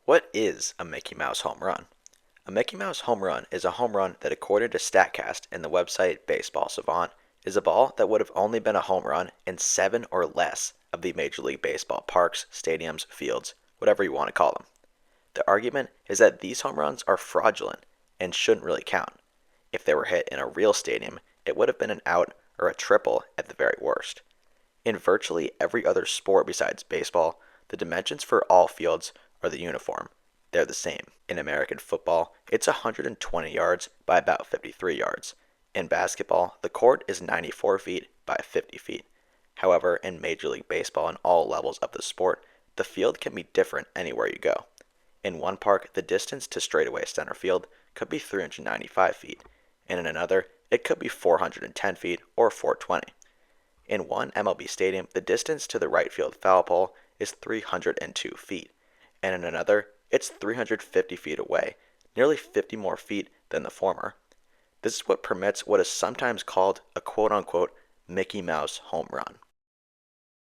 What is a Mickey Mouse home run? A Mickey Mouse home run is a home run that, according to StatCast and the website Baseball Savant, is a ball that would have only been a home run in seven or less of the Major League Baseball parks, stadiums, fields, whatever you want to call them. The argument is that these home runs are fraudulent and shouldn't really count. If they were hit in a real stadium, it would have been an out or a triple at the very worst. In virtually every other sport besides baseball, the dimensions for all fields are the uniform. They're the same. In American football, it's 120 yards by about 53 yards. In basketball, the court is 94 feet by 50 feet. However, in Major League Baseball and all levels of the sport, the field can be different anywhere you go. In one park, the distance to straightaway center field could be 395 feet, and in another, it could be 410 feet or 420. In one MLB stadium, the distance to the right field foul pole is 302 feet, and in another, it's 350 feet away, nearly 50 more feet than the former. This is what permits what is sometimes called a quote-unquote Mickey Mouse home run.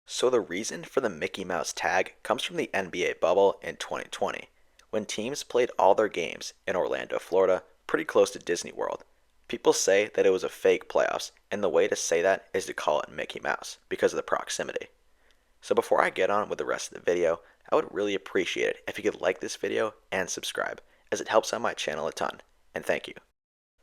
So the reason for the Mickey Mouse tag comes from the NBA bubble in 2020, when teams played all their games in Orlando, Florida, pretty close to Disney World. People say that it was a fake playoffs, and the way to say that is to call it Mickey Mouse because of the proximity. So before I get on with the rest of the video, I would really appreciate it if you could like this video and subscribe, as it helps out my channel a ton, and thank you.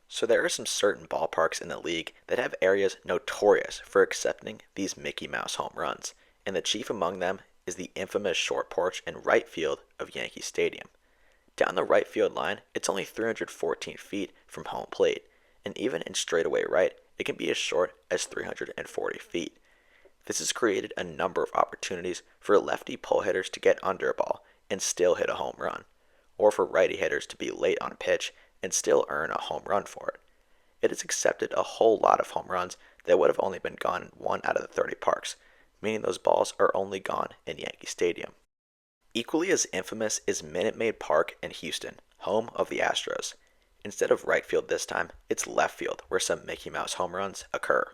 So there are some certain ballparks in the league that have areas notorious for accepting these Mickey Mouse home runs, and the chief among them is the infamous short porch in right field of Yankee Stadium. Down the right field line, it's only 314 feet from home plate, and even in straightaway right, it can be as short as 340 feet. This has created a number of opportunities for lefty pull hitters to get under a ball and still hit a home run, or for righty hitters to be late on a pitch and still earn a home run for it. It has accepted a whole lot of home runs that would have only been gone in 1 out of the 30 parks, meaning those balls are only gone in Yankee Stadium. Equally as infamous is Minute Maid Park in Houston, home of the Astros. Instead of right field this time, it's left field where some Mickey Mouse home runs occur.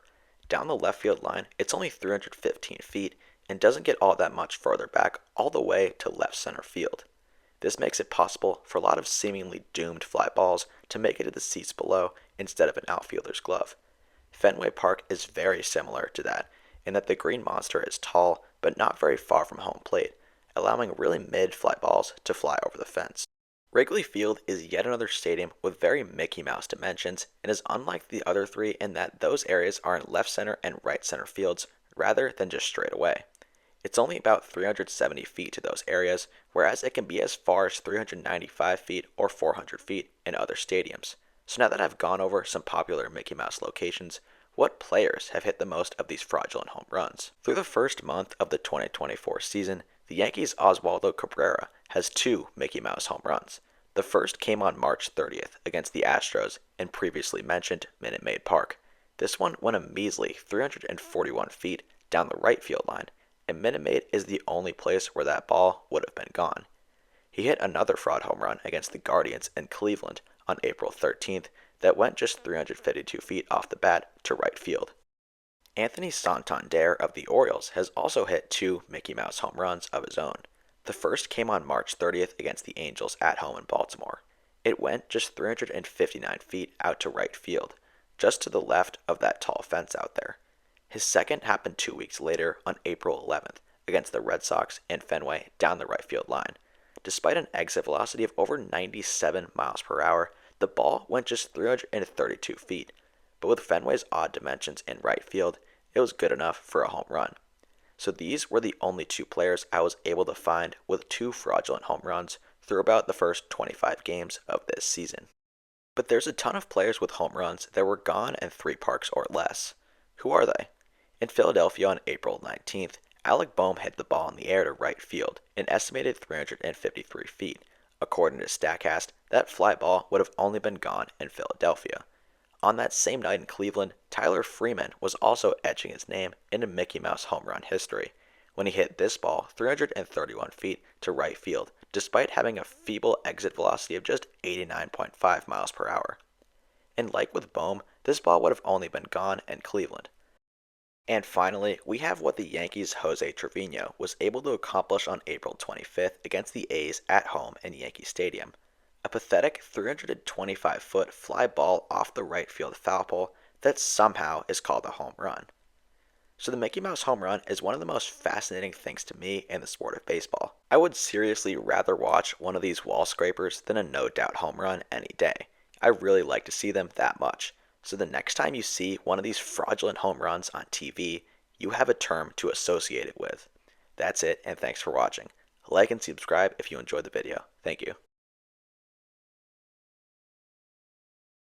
Down the left field line, it's only 315 feet and doesn't get all that much further back all the way to left center field. This makes it possible for a lot of seemingly doomed fly balls to make it to the seats below instead of an outfielder's glove. Fenway Park is very similar to that in that the Green Monster is tall but not very far from home plate, allowing really mid-fly balls to fly over the fence. Wrigley Field is yet another stadium with very Mickey Mouse dimensions and is unlike the other three in that those areas are in left center and right center fields rather than just straight away. It's only about 370 feet to those areas, whereas it can be as far as 395 feet or 400 feet in other stadiums. So now that I've gone over some popular Mickey Mouse locations, what players have hit the most of these fraudulent home runs? Through the first month of the 2024 season, the Yankees' Oswaldo Cabrera has 2 Mickey Mouse home runs. The first came on March 30th against the Astros in previously mentioned Minute Maid Park. This one went a measly 341 feet down the right field line, and Minute Maid is the only place where that ball would have been gone. He hit another fraud home run against the Guardians in Cleveland on April 13th that went just 352 feet off the bat to right field. Anthony Santander of the Orioles has also hit 2 Mickey Mouse home runs of his own. The first came on March 30th against the Angels at home in Baltimore. It went just 359 feet out to right field, just to the left of that tall fence out there. His second happened 2 weeks later on April 11th against the Red Sox in Fenway down the right field line. Despite an exit velocity of over 97 miles per hour, the ball went just 332 feet, but with Fenway's odd dimensions in right field, it was good enough for a home run. So these were the only 2 players I was able to find with 2 fraudulent home runs through about the first 25 games of this season. But there's a ton of players with home runs that were gone in 3 parks or less. Who are they? In Philadelphia on April 19th, Alec Bohm hit the ball in the air to right field, an estimated 353 feet. According to StatCast, that fly ball would have only been gone in Philadelphia. On that same night in Cleveland, Tyler Freeman was also etching his name into Mickey Mouse home run history when he hit this ball 331 feet to right field, despite having a feeble exit velocity of just 89.5 miles per hour. And like with Bohm, this ball would have only been gone in Cleveland. And finally, we have what the Yankees' Jose Trevino was able to accomplish on April 25th against the A's at home in Yankee Stadium. A pathetic 325-foot fly ball off the right field foul pole that somehow is called a home run. So the Mickey Mouse home run is one of the most fascinating things to me in the sport of baseball. I would seriously rather watch one of these wall scrapers than a no doubt home run any day. I really like to see them that much. So the next time you see one of these fraudulent home runs on TV, you have a term to associate it with. That's it, and thanks for watching. Like and subscribe if you enjoyed the video. Thank you.